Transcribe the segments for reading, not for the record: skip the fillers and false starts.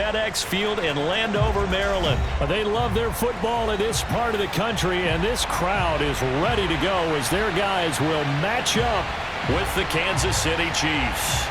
FedEx Field in Landover, Maryland. They love their football in this part of the country, and this crowd is ready to go as their guys will match up with the Kansas City Chiefs.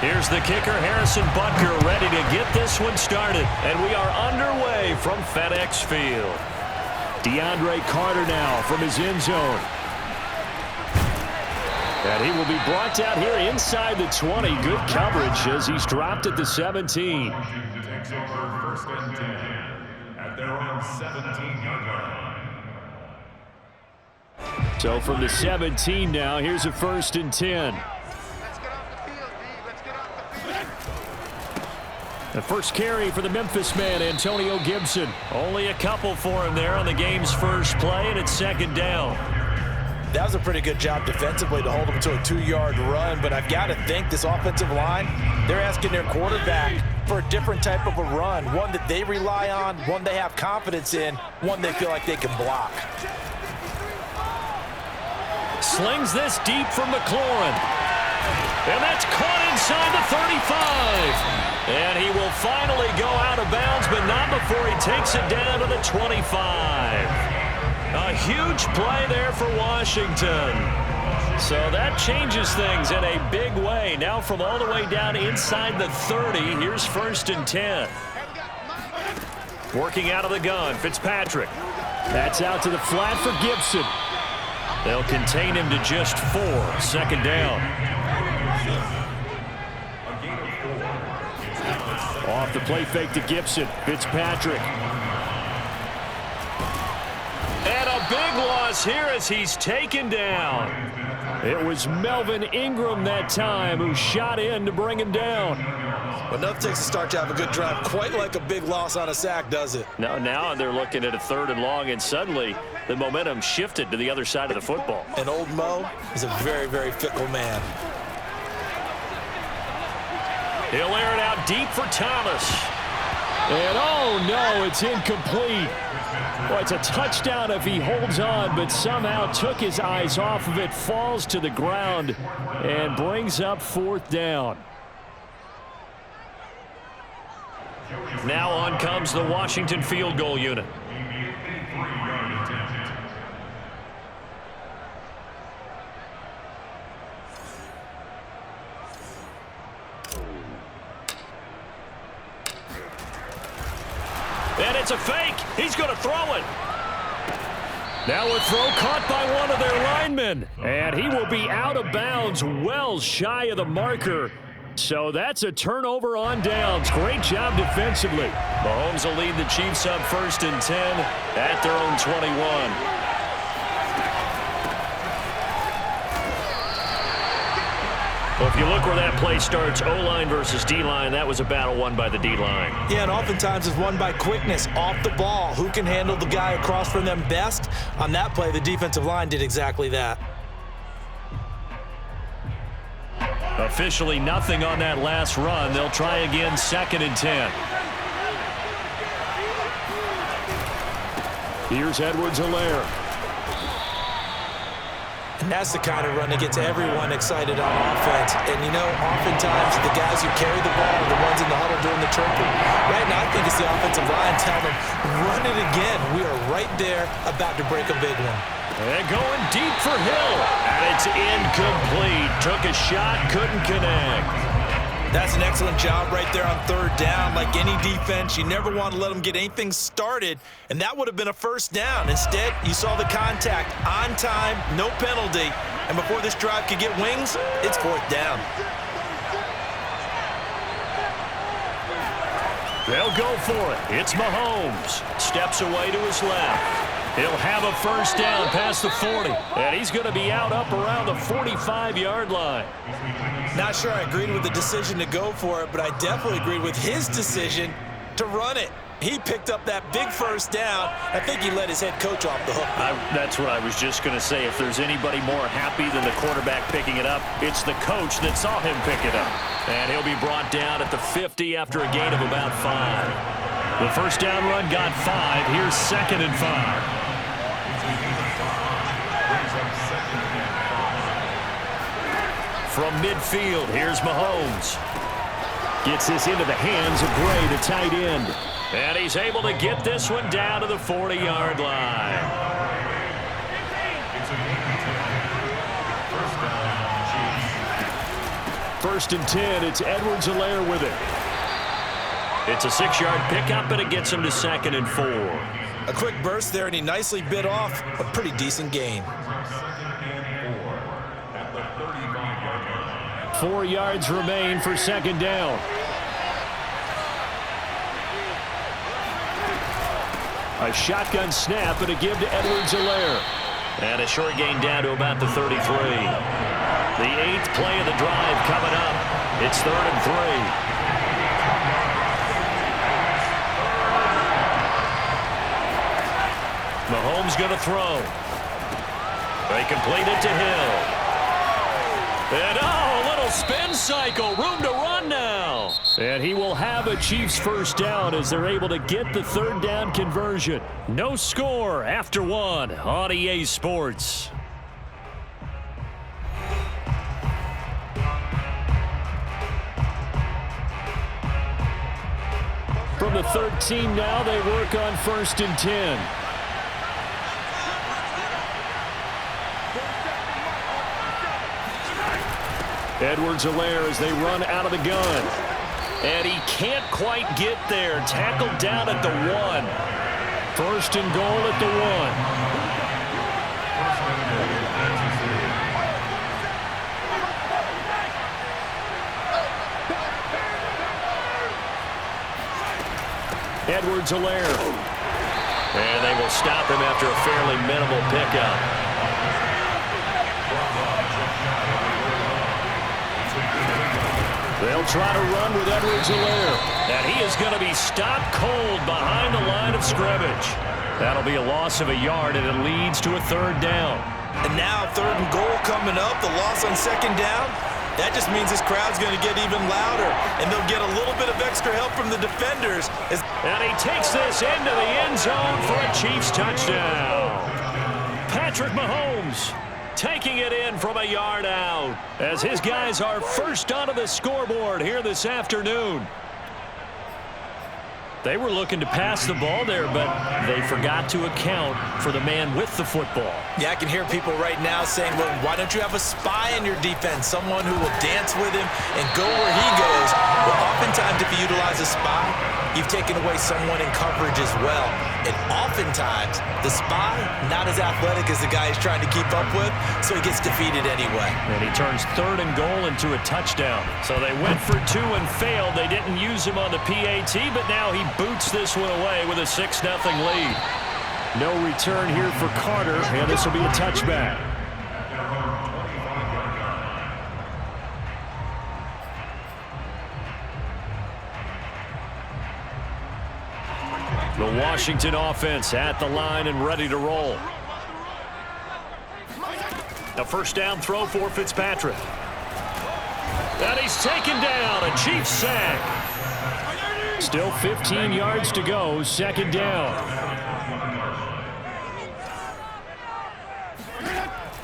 Here's the kicker, Harrison Butker, ready to get this one started. And we are underway from FedEx Field. DeAndre Carter now from his end zone. And he will be brought down here inside the 20. Good coverage as he's dropped at the 17. Takes over first and 10 at their own 17-yard line. So from the 17 now, here's a first and 10. The first carry for the Memphis man, Antonio Gibson. Only a couple for him there on the game's first play, and it's second down. That was a pretty good job defensively to hold him to a 2-yard run, but I've got to think this offensive line, they're asking their quarterback for a different type of a run, one that they rely on, one they have confidence in, one they feel like they can block. Slings this deep from McLaurin. And that's caught inside the 35. And he will finally go out of bounds, but not before he takes it down to the 25. A huge play there for Washington. So that changes things in a big way. Now from all the way down inside the 30, here's first and 10. Working out of the gun, Fitzpatrick. That's out to the flat for Gibson. They'll contain him to just 4. Second down. Off the play fake to Gibson. Fitzpatrick. And a big loss here as he's taken down. It was Melvin Ingram that time who shot in to bring him down. Well, enough takes to start to have a good drive, quite like a big loss on a sack, does it? Now they're looking at a 3rd and long, and suddenly the momentum shifted to the other side of the football. And old Mo is a very, very fickle man. He'll air it out deep for Thomas. And oh no, it's incomplete. Well, it's a touchdown if he holds on, but somehow took his eyes off of it, falls to the ground, and brings up 4th down. Now on comes the Washington field goal unit. And it's a fake. He's going to throw it. Now a throw caught by one of their linemen. And he will be out of bounds well shy of the marker. So that's a turnover on downs. Great job defensively. Mahomes will lead the Chiefs up first and 10 at their own 21. Well, if you look where that play starts, O-line versus D-line, that was a battle won by the D-line. Yeah, and oftentimes it's won by quickness off the ball. Who can handle the guy across from them best? On that play, the defensive line did exactly that. Officially nothing on that last run. They'll try again, 2nd and 10. Here's Edwards-Helaire. And that's the kind of run that gets everyone excited on offense. And, you know, oftentimes the guys who carry the ball are the ones in the huddle doing the chirping. Right now, I think it's the offensive line telling them, run it again. We are right there about to break a big one. And going deep for Hill. And it's incomplete. Took a shot, couldn't connect. That's an excellent job right there on 3rd down. Like any defense, you never want to let them get anything started, and that would have been a 1st down. Instead, you saw the contact on time, no penalty, and before this drive could get wings, it's 4th down. They'll go for it. It's Mahomes. Steps away to his left. He'll have a 1st down past the 40, and he's going to be out up around the 45-yard line. Not sure I agreed with the decision to go for it, but I definitely agreed with his decision to run it. He picked up that big first down. I think he let his head coach off the hook. That's what I was just going to say. If there's anybody more happy than the quarterback picking it up, it's the coach that saw him pick it up. And he'll be brought down at the 50 after a gain of about 5. The first down run got 5. Here's 2nd and 5. From midfield, here's Mahomes. Gets this into the hands of Gray, the tight end. And he's able to get this one down to the 40-yard line. First and 10, it's Edwards-Helaire with it. It's a 6-yard pickup, and it gets him to 2nd and 4. A quick burst there, and he nicely bit off a pretty decent gain. 4 yards remain for 2nd down. A shotgun snap and a give to Edwards-Helaire. And a short gain down to about the 33. The 8th play of the drive coming up. It's 3rd and 3. Mahomes going to throw. They complete it to Hill. And a little spin cycle. Room to run now. And he will have a Chiefs first down as they're able to get the 3rd down conversion. No score after 1 on EA Sports. From the 13 now, they work on 1st and 10. Edwards-Helaire as they run out of the gun. And he can't quite get there. Tackled down at the 1. 1st and goal at the 1. Edwards-Helaire. And they will stop him after a fairly minimal pickup. They'll try to run with Edwards-Helaire. And he is going to be stopped cold behind the line of scrimmage. That'll be a loss of a yard, and it leads to a 3rd down. And now 3rd and goal coming up. The loss on 2nd down. That just means this crowd's going to get even louder, and they'll get a little bit of extra help from the defenders. And he takes this into the end zone for a Chiefs touchdown. Patrick Mahomes taking it in from a yard out as his guys are first onto the scoreboard here this afternoon. They were looking to pass the ball there, but they forgot to account for the man with the football. Yeah, I can hear people right now saying, well, why don't you have a spy in your defense, someone who will dance with him and go where he goes? Well, oftentimes if you utilize a spy, you've taken away someone in coverage as well. And oftentimes, the spy, not as athletic as the guy he's trying to keep up with, so he gets defeated anyway. And he turns 3rd and goal into a touchdown. So they went for 2 and failed. They didn't use him on the PAT, but now he boots this one away with a 6-0 lead. No return here for Carter, and this will be a touchback. The Washington offense at the line and ready to roll. A 1st down throw for Fitzpatrick. And he's taken down. A Chiefs sack. Still 15 yards to go. 2nd down.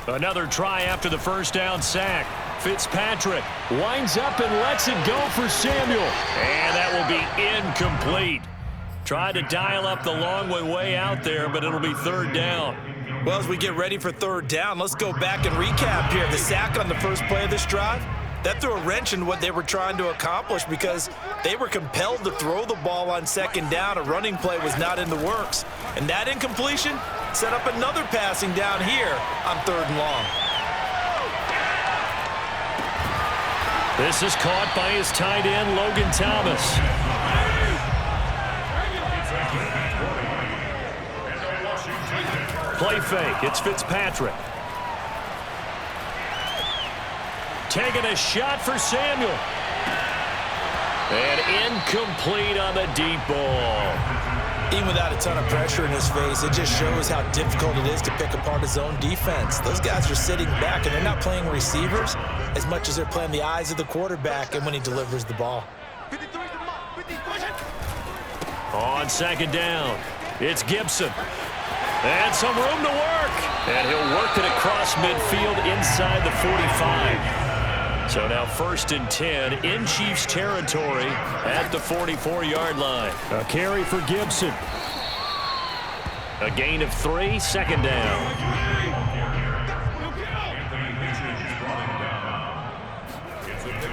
Another try after the 1st down sack. Fitzpatrick winds up and lets it go for Samuel. And that will be incomplete. Tried to dial up the long one way out there, but it'll be 3rd down. Well, as we get ready for 3rd down, let's go back and recap here. The sack on the first play of this drive, that threw a wrench in what they were trying to accomplish because they were compelled to throw the ball on 2nd down. A running play was not in the works. And that incompletion set up another passing down here on 3rd and long. This is caught by his tight end, Logan Thomas. Play fake. It's Fitzpatrick. Taking a shot for Samuel. And incomplete on the deep ball. Even without a ton of pressure in his face, it just shows how difficult it is to pick apart his own defense. Those guys are sitting back, and they're not playing receivers as much as they're playing the eyes of the quarterback and when he delivers the ball. On second down, it's Gibson. And some room to work. And he'll work it across midfield inside the 45. So now 1st and 10 in Chiefs territory at the 44-yard line. A carry for Gibson. A gain of 3, second down.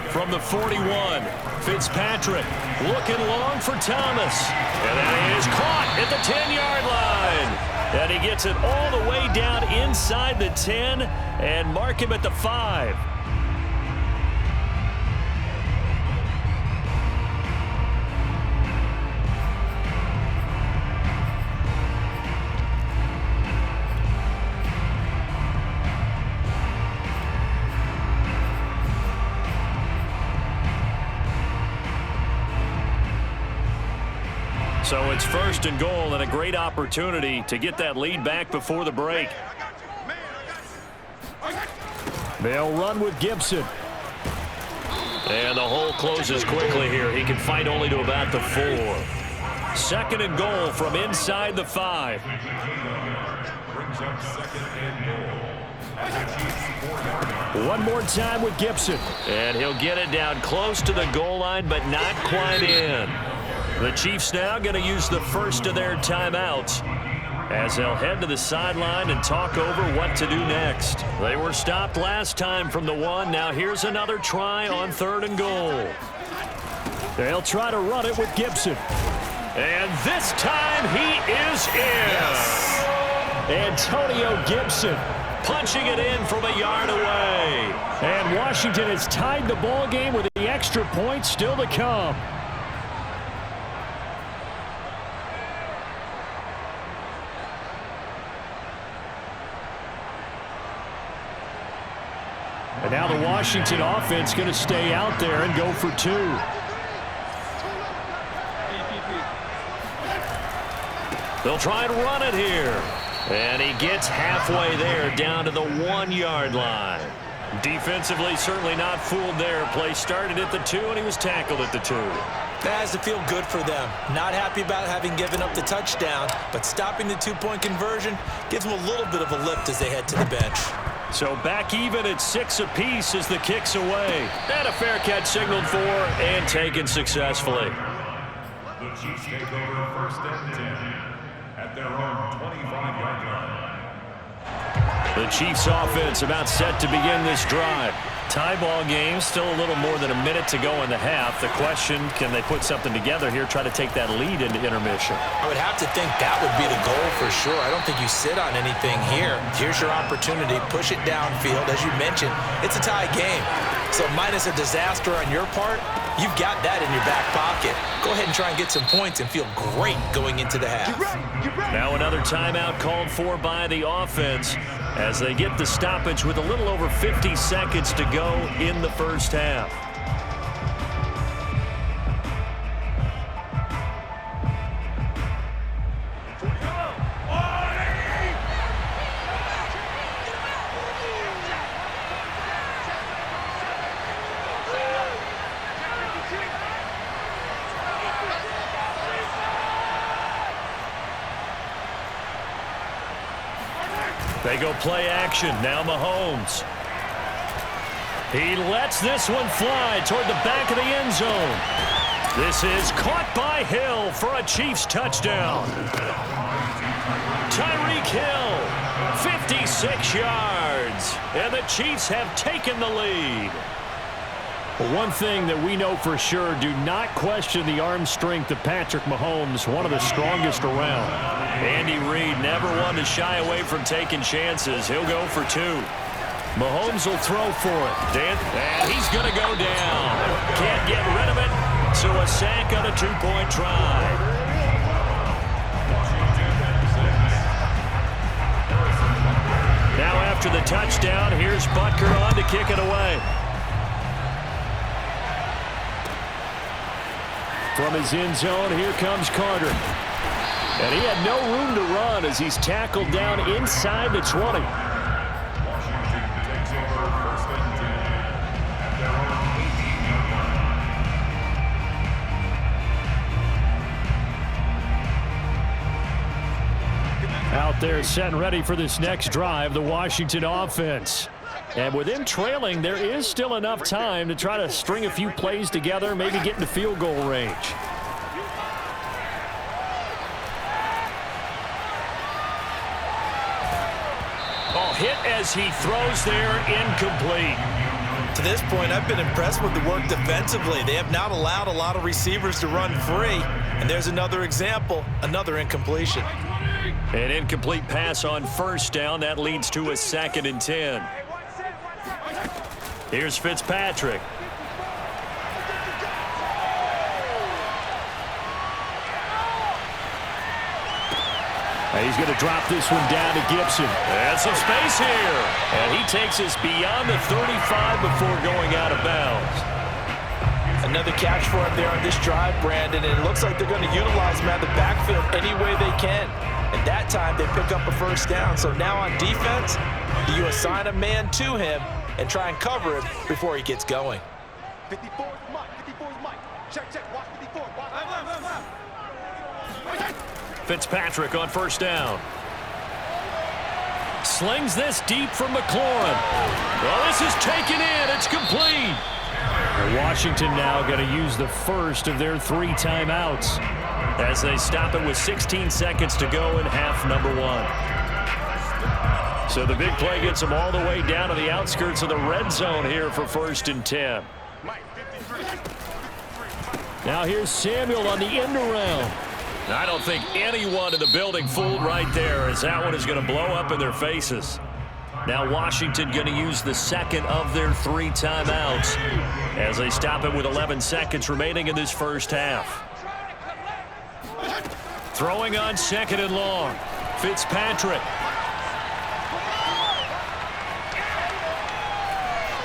From the 41, Fitzpatrick looking long for Thomas. And that is caught at the 10-yard line. And he gets it all the way down inside the 10 and mark him at the 5. So it's 1st and goal and a great opportunity to get that lead back before the break. They'll run with Gibson. And the hole closes quickly here. He can fight only to about the 4. 2nd and goal from inside the 5. One more time with Gibson. And he'll get it down close to the goal line, but not quite in. The Chiefs now going to use the first of their timeouts as they'll head to the sideline and talk over what to do next. They were stopped last time from the 1. Now here's another try on 3rd and goal. They'll try to run it with Gibson. And this time he is in. Yes. Antonio Gibson punching it in from a yard away. And Washington has tied the ball game with the extra point still to come. And now the Washington offense going to stay out there and go for 2. They'll try and run it here. And he gets halfway there down to the 1-yard line. Defensively, certainly not fooled there. Play started at the 2, and he was tackled at the 2. That has to feel good for them. Not happy about having given up the touchdown, but stopping the 2-point conversion gives them a little bit of a lift as they head to the bench. So back even at 6 apiece as the kick's away. And a fair catch signaled for and taken successfully. The Chiefs take over 1st and 10 at their own 25-yard line. The Chiefs offense about set to begin this drive. Tie ball game, still a little more than a minute to go in the half. The question, can they put something together here, try to take that lead into intermission? I would have to think that would be the goal for sure. I don't think you sit on anything here. Here's your opportunity. Push it downfield. As you mentioned, it's a tie game. So minus a disaster on your part, you've got that in your back pocket. Go ahead and try and get some points and feel great going into the half. Now another timeout called for by the offense as they get the stoppage with a little over 50 seconds to go in the first half. They go play action. Now Mahomes. He lets this one fly toward the back of the end zone. This is caught by Hill for a Chiefs touchdown. Tyreek Hill, 56 yards. And the Chiefs have taken the lead. Well, one thing that we know for sure, do not question the arm strength of Patrick Mahomes, one of the strongest around. Andy Reid never one to shy away from taking chances. He'll go for 2. Mahomes will throw for it. And he's going to go down. Can't get rid of it. So a sack on a 2-point try. Now after the touchdown, here's Butker on to kick it away. From his end zone, here comes Carter. And he had no room to run as he's tackled down inside the 20. Washington takes over first and 10 at their own 18-yard line. Out there set and ready for this next drive, the Washington offense. And with them trailing, there is still enough time to try to string a few plays together, maybe get into field goal range. Oh, hit as he throws there, incomplete. To this point, I've been impressed with the work defensively. They have not allowed a lot of receivers to run free. And there's another example, another incompletion. An incomplete pass on first down. That leads to a 2nd and 10. Here's Fitzpatrick. He's going to drop this one down to Gibson. And some space here. And he takes us beyond the 35 before going out of bounds. Another catch for him there on this drive, Brandon, and it looks like they're going to utilize him out of the backfield any way they can. And that time they pick up a first down. So now on defense, do you assign a man to him and try and cover him before he gets going? 54 is Mike. 54 is Mike. Check. Watch 54. Watch. Fitzpatrick on first down. Slings this deep from McLaurin. Well, this is taken in. It's complete. Washington now going to use the first of their 3 timeouts as they stop it with 16 seconds to go in half number 1. So the big play gets them all the way down to the outskirts of the red zone here for 1st and 10. Now here's Samuel on the end around. I don't think anyone in the building fooled right there, as that one is going to blow up in their faces. Now Washington going to use the second of their 3 timeouts as they stop it with 11 seconds remaining in this first half. Throwing on 2nd and long. Fitzpatrick.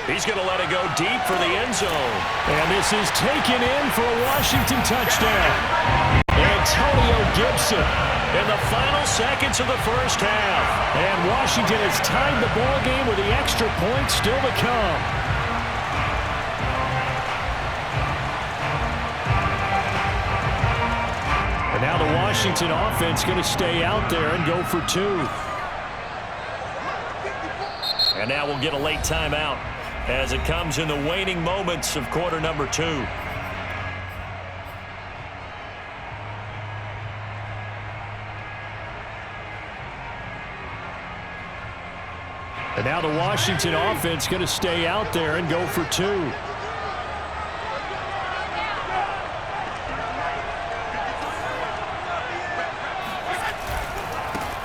He's going to let it go deep for the end zone. And this is taken in for a Washington touchdown. Antonio Gibson in the final seconds of the first half. And Washington has tied the ball game with the extra point still to come. And now the Washington offense going to stay out there and go for 2. And now we'll get a late timeout as it comes in the waning moments of quarter number 2. And now the Washington offense going to stay out there and go for 2.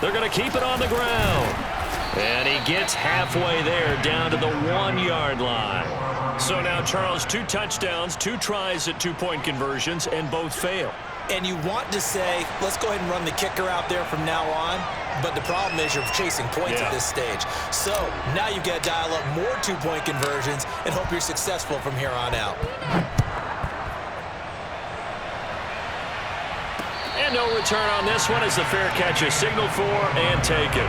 They're going to keep it on the ground. And he gets halfway there down to the 1-yard line. So now, Charles, 2 touchdowns, 2 tries at 2-point conversions, and both fail. And you want to say, let's go ahead and run the kicker out there from now on. But the problem is you're chasing points at this stage. So now you've got to dial up more 2-point conversions and hope you're successful from here on out. And no return on this one as the fair catch is signaled for and taken.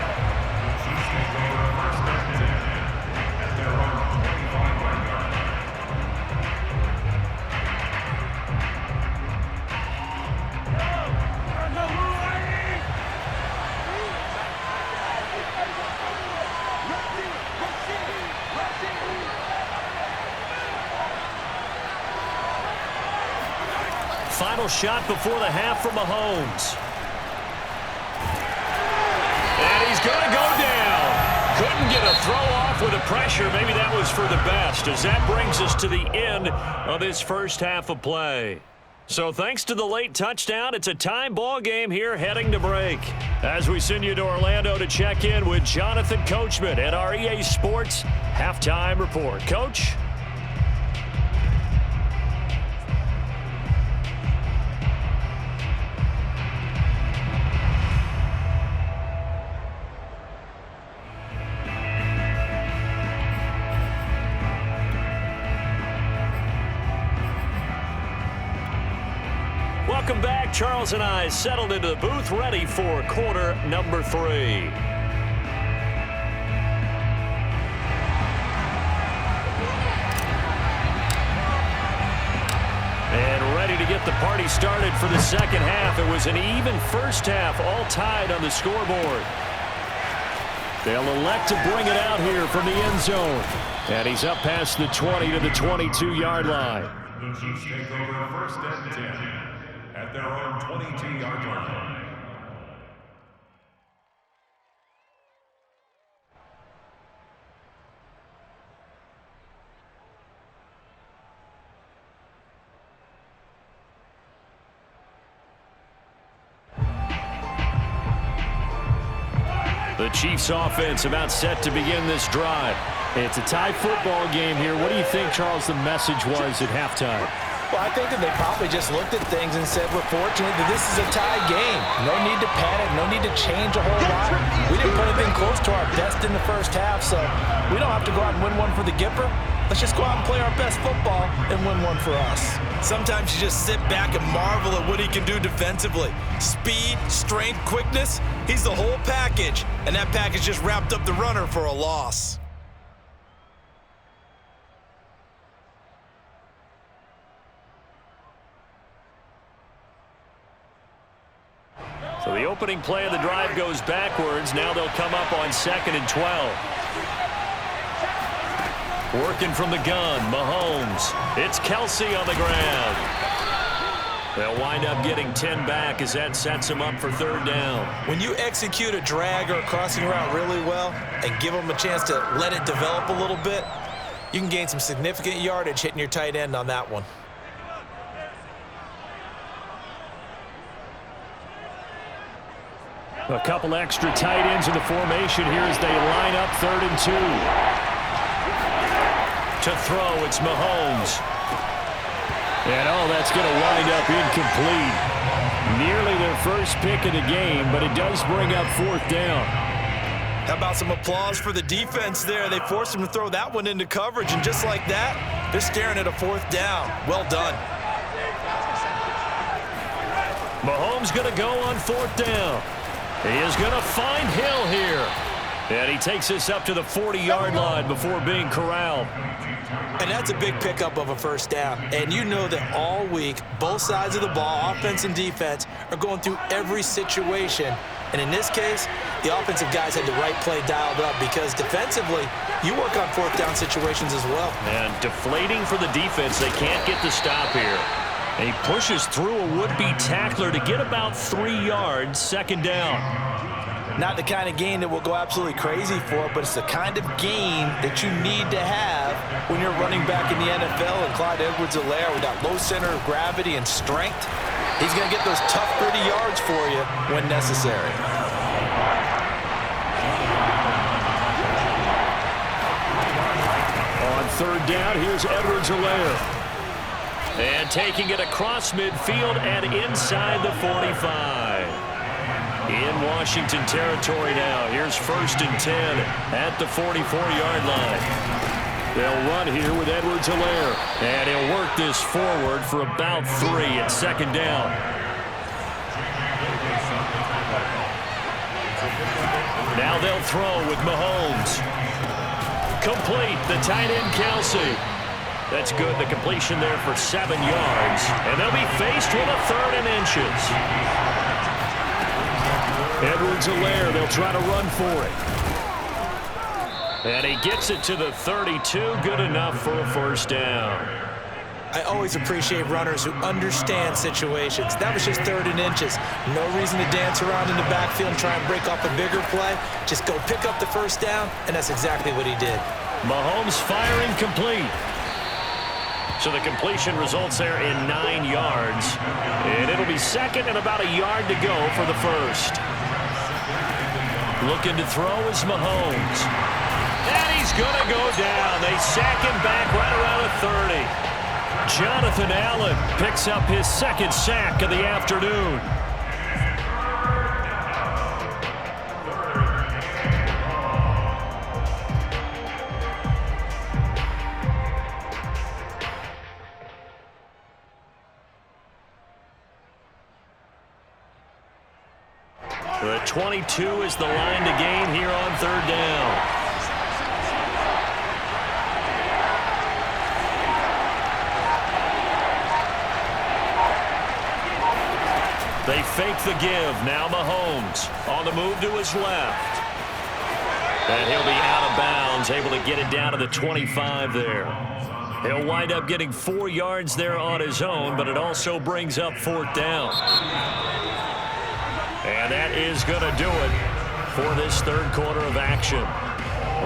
Final shot before the half from Mahomes. And he's going to go down. Couldn't get a throw off with the pressure. Maybe that was for the best, as that brings us to the end of this first half of play. So thanks to the late touchdown, it's a tie ball game here heading to break. As we send you to Orlando to check in with Jonathan Coachman at our EA Sports Halftime Report. Coach? Welcome back. Charles and I settled into the booth, ready for quarter number 3. And ready to get the party started for the second half. It was an even first half, all tied on the scoreboard. They'll elect to bring it out here from the end zone. And he's up past the 20 to the 22-yard line. The Chiefs take over first and 10 at their own 22-yard line. The Chiefs offense about set to begin this drive. It's a tie football game here. What do you think, Charles, the message was at halftime? Well, I think that they probably just looked at things and said, we're fortunate that this is a tie game. No need to panic, no need to change a whole lot. We didn't put anything close to our best in the first half, so we don't have to go out and win one for the Gipper. Let's just go out and play our best football and win one for us. Sometimes you just sit back and marvel at what he can do defensively. Speed, strength, quickness, he's the whole package. And that package just wrapped up the runner for a loss. So the opening play of the drive goes backwards. Now they'll come up on 2nd and 12. Working from the gun, Mahomes. It's Kelsey on the ground. They'll wind up getting 10 back as that sets them up for 3rd down. When you execute a drag or a crossing route really well and give them a chance to let it develop a little bit, you can gain some significant yardage hitting your tight end on that one. A couple extra tight ends in the formation here as they line up 3rd and 2. To throw, it's Mahomes. And that's going to wind up incomplete. Nearly their first pick of the game, but it does bring up 4th down. How about some applause for the defense there? They forced him to throw that one into coverage, and just like that, they're staring at a 4th down. Well done. Mahomes going to go on 4th down. He is going to find Hill here. And he takes this up to the 40-yard line before being corralled. And that's a big pickup of a 1st down. And you know that all week, both sides of the ball, offense and defense, are going through every situation. And in this case, the offensive guys had the right play dialed up because defensively, you work on 4th down situations as well. And deflating for the defense. They can't get the stop here. And he pushes through a would-be tackler to get about 3 yards, 2nd down. Not the kind of game that we'll go absolutely crazy for, but it's the kind of game that you need to have when you're running back in the NFL. And Clyde Edwards-Helaire, with that low center of gravity and strength, he's going to get those tough, gritty yards for you when necessary. On 3rd down, here's Edwards-Helaire. And taking it across midfield and inside the 45. In Washington territory now. Here's 1st and 10 at the 44-yard line. They'll run here with Edwards-Helaire. And he'll work this forward for about 3 at 2nd down. Now they'll throw with Mahomes. Complete, the tight end Kelsey. That's good, the completion there for 7 yards. And they'll be faced with a 3rd and inches. Edwards-Helaire, they'll try to run for it. And he gets it to the 32, good enough for a 1st down. I always appreciate runners who understand situations. That was just 3rd and inches. No reason to dance around in the backfield and try and break off a bigger play. Just go pick up the 1st down, and that's exactly what he did. Mahomes firing complete. So the completion results there in 9 yards. And it'll be 2nd and about a yard to go for the 1st. Looking to throw is Mahomes. And he's going to go down. They sack him back right around the 30. Jonathan Allen picks up his 2nd sack of the afternoon. The 22 is the line to gain here on third down. They fake the give. Now Mahomes on the move to his left. And he'll be out of bounds, able to get it down to the 25 there. He'll wind up getting 4 yards there on his own, but it also brings up fourth down. And that is going to do it for this third quarter of action.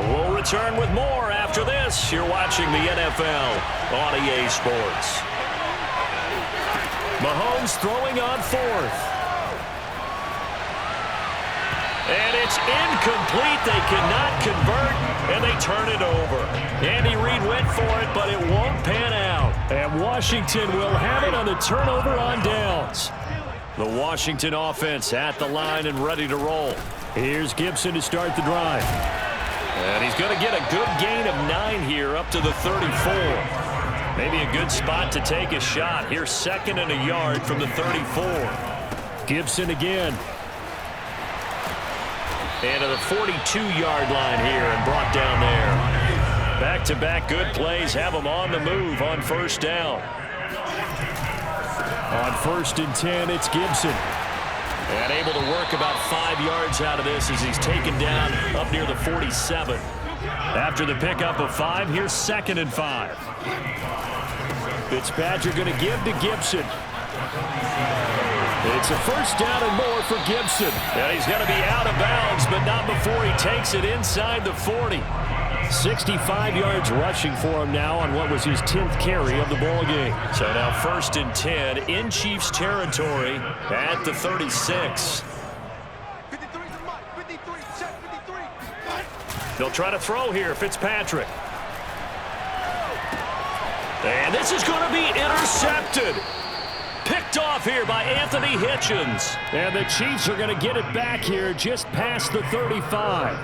We'll return with more after this. You're watching the NFL on EA Sports. Mahomes throwing on fourth. And it's incomplete. They cannot convert, and they turn it over. Andy Reid went for it, but it won't pan out. And Washington will have it on the turnover on downs. The Washington offense at the line and ready to roll. Here's Gibson to start the drive. And he's going to get a good gain of 9 here up to the 34. Maybe a good spot to take a shot. Here's 2nd and a yard from the 34. Gibson again. And to the 42-yard line here and brought down there. Back-to-back good plays have them on the move on first down. On 1st and 10, it's Gibson. And able to work about 5 yards out of this as he's taken down up near the 47. After the pickup of 5, here's 2nd and 5. Fitzpatrick going to give to Gibson. It's a first down and more for Gibson. And he's going to be out of bounds, but not before he takes it inside the 40. 65 yards rushing for him now on what was his 10th carry of the ball game. So now 1st and 10 in Chiefs territory at the 36. 53 to Mike. 53. Check 53. They'll try to throw here. Fitzpatrick. And this is going to be intercepted. Picked off here by Anthony Hitchens. And the Chiefs are going to get it back here just past the 35.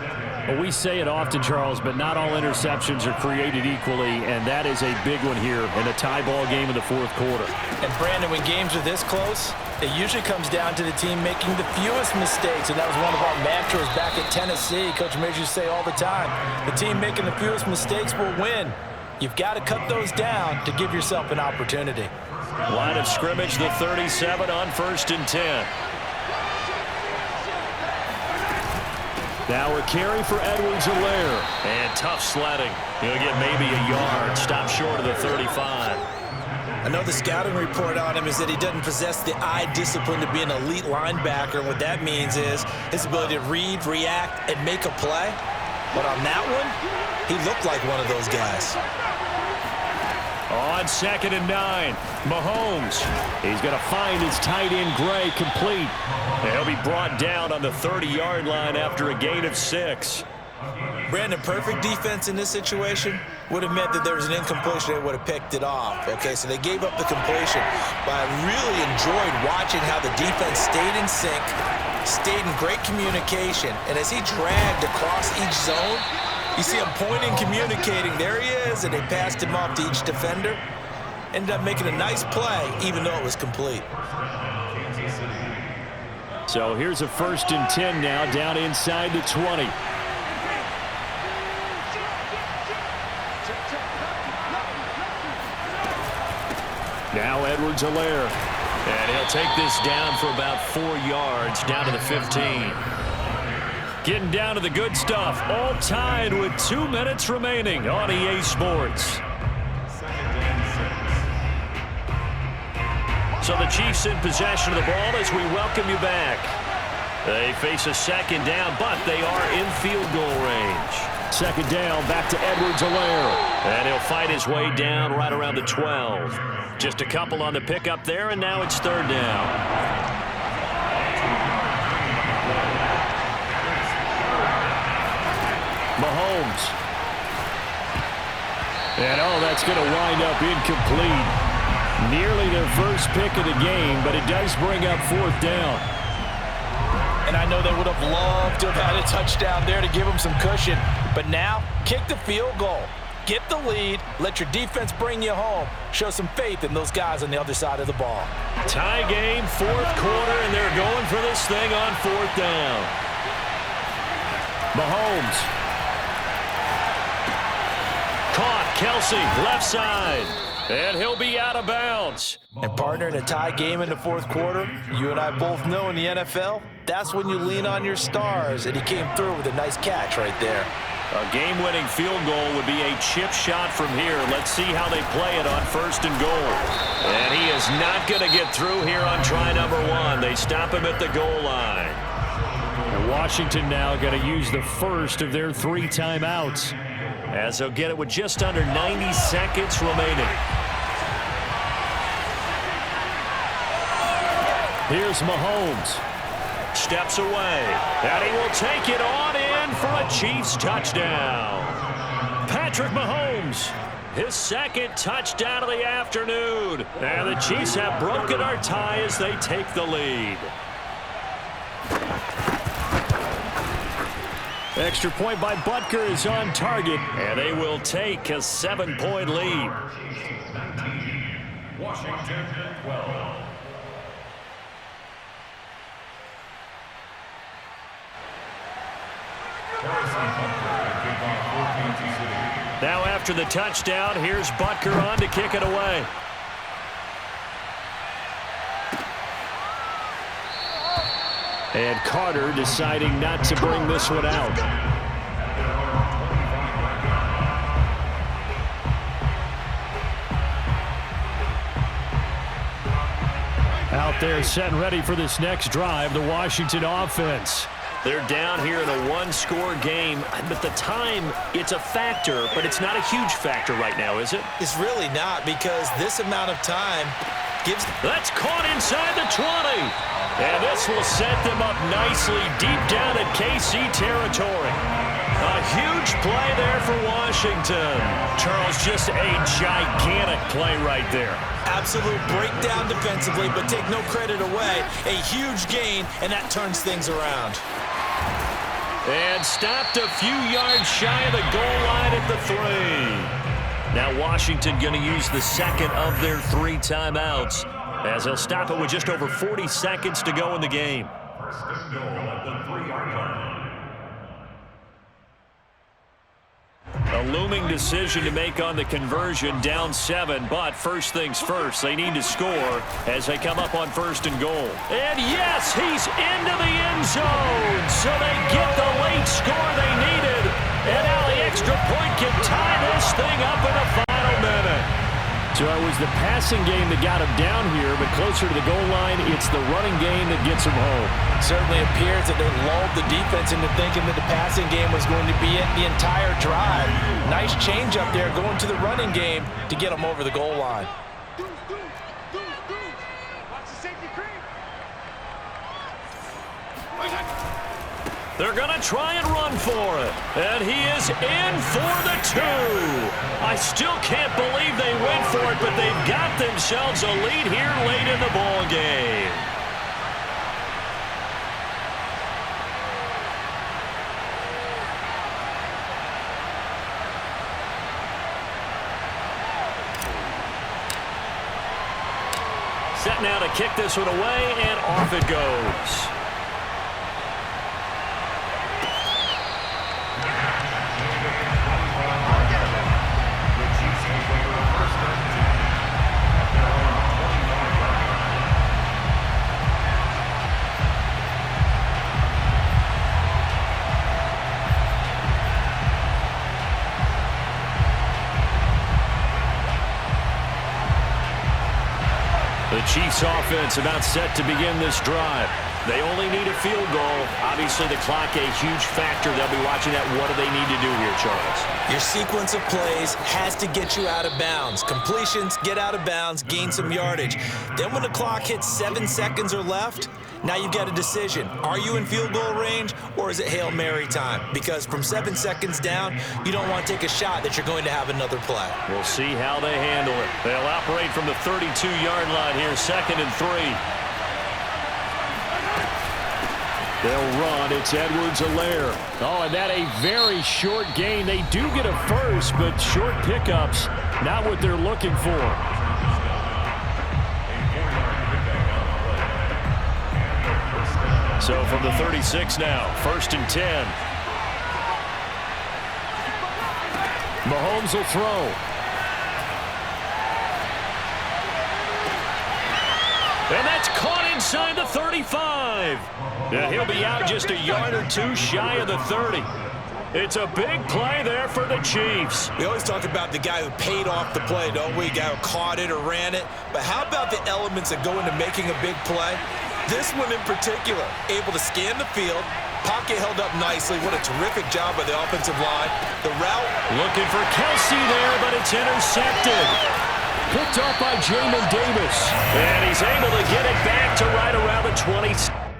Well, we say it often, Charles, but not all interceptions are created equally, and that is a big one here in a tie ball game in the fourth quarter. And, Brandon, when games are this close, it usually comes down to the team making the fewest mistakes, and that was one of our mantras back at Tennessee. Coach Mears used to say all the time, the team making the fewest mistakes will win. You've got to cut those down to give yourself an opportunity. Line of scrimmage, the 37 on 1st and 10. Now a carry for Edwards-Helaire. And tough sledding. He'll get maybe a yard. Stop short of the 35. I know the scouting report on him is that he doesn't possess the eye discipline to be an elite linebacker. And what that means is his ability to read, react, and make a play. But on that one, he looked like one of those guys. On 2nd and 9, Mahomes. He's going to find his tight end, Gray, complete. And he'll be brought down on the 30-yard line after a gain of 6. Brandon, perfect defense in this situation would have meant that there was an incompletion. They would have picked it off. Okay, so they gave up the completion. But I really enjoyed watching how the defense stayed in sync, stayed in great communication. And as he dragged across each zone, you see him pointing, communicating. There he is, and they passed him off to each defender. Ended up making a nice play, even though it was complete. So here's a 1st and 10 now, down inside the 20. Now Edwards-Helaire. And he'll take this down for about 4 yards, down to the 15. Getting down to the good stuff, all tied with 2 minutes remaining on EA Sports. So the Chiefs in possession of the ball as we welcome you back. They face a 2nd down, but they are in field goal range. 2nd down, back to Edwards-Helaire. And he'll fight his way down right around the 12. Just a couple on the pickup there, and now it's 3rd down. Mahomes. And, that's going to wind up incomplete. Nearly their first pick of the game, but it does bring up 4th down. And I know they would have loved to have had a touchdown there to give them some cushion. But now, kick the field goal. get the lead, let your defense bring you home. Show some faith in those guys on the other side of the ball. Tie game, fourth quarter, and they're going for this thing on fourth down. Mahomes. Caught, Kelsey, left side. And he'll be out of bounds. And partner, in a tie game in the fourth quarter, you and I both know in the NFL, that's when you lean on your stars, and he came through with a nice catch right there. A game-winning field goal would be a chip shot from here. Let's see how they play it on first and goal. And he is not going to get through here on try number one. They stop him at the goal line. And Washington now going to use the first of their 3 timeouts, as they'll get it with just under 90 seconds remaining. Here's Mahomes. Steps away, and he will take it on in for a Chiefs touchdown. Patrick Mahomes, his second touchdown of the afternoon. And the Chiefs have broken our tie as they take the lead. Extra point by Butker is on target. And they will take a 7-point lead. Washington 12. Now after the touchdown, here's Butker on to kick it away. And Carter deciding not to bring this one out. Out there set and ready for this next drive, the Washington offense. They're down here in a one-score game, but the time, it's a factor, but it's not a huge factor right now, is it? It's really not, because this amount of time gives... That's caught inside the 20. And this will set them up nicely deep down at KC territory. A huge play there for Washington. Charles, just a gigantic play right there. Absolute breakdown defensively, but take no credit away. A huge gain, and that turns things around. And stopped a few yards shy of the goal line at the 3. Now Washington going to use the second of their 3 timeouts, as they'll stop it with just over 40 seconds to go in the game. First and goal at the 3-yard line. A looming decision to make on the conversion, down 7, but first things first, they need to score as they come up on first and goal. And yes, he's into the end zone, so they get the late score they needed. And now the extra point can tie this thing up in the final minute. So it was the passing game that got him down here, but closer to the goal line, it's the running game that gets him home. It certainly appears that they lulled the defense into thinking that the passing game was going to be it the entire drive. Nice change up there going to the running game to get them over the goal line. Watch the safety creep. They're going to try and run for it. And he is in for the 2. I still can't believe they went for it, but they've got themselves a lead here late in the ball game. Set now to kick this one away, and off it goes. The Chiefs offense about set to begin this drive. They only need a field goal. Obviously, the clock a huge factor. They'll be watching that. What do they need to do here, Charles? Your sequence of plays has to get you out of bounds. Completions, get out of bounds, gain some yardage. Then when the clock hits 7 seconds or left, now you've got a decision. Are you in field goal range, or is it Hail Mary time? Because from 7 seconds down, you don't want to take a shot that you're going to have another play. We'll see how they handle it. They'll operate from the 32-yard line here, 2nd and 3. They'll run. It's Edwards-Helaire. Oh, and that a very short gain. They do get a first, but short pickups, not what they're looking for. So from the 36 now, 1st and 10. Mahomes will throw. And that's caught inside the 35. Yeah, he'll be out just a yard or two shy of the 30. It's a big play there for the Chiefs. We always talk about the guy who paid off the play, don't we? The guy who caught it or ran it. But how about the elements that go into making a big play? This one in particular, able to scan the field, pocket held up nicely. What a terrific job by the offensive line. The route. Looking for Kelsey there, but it's intercepted. Picked off by Jamin Davis. And he's able to get it back to right around the 20.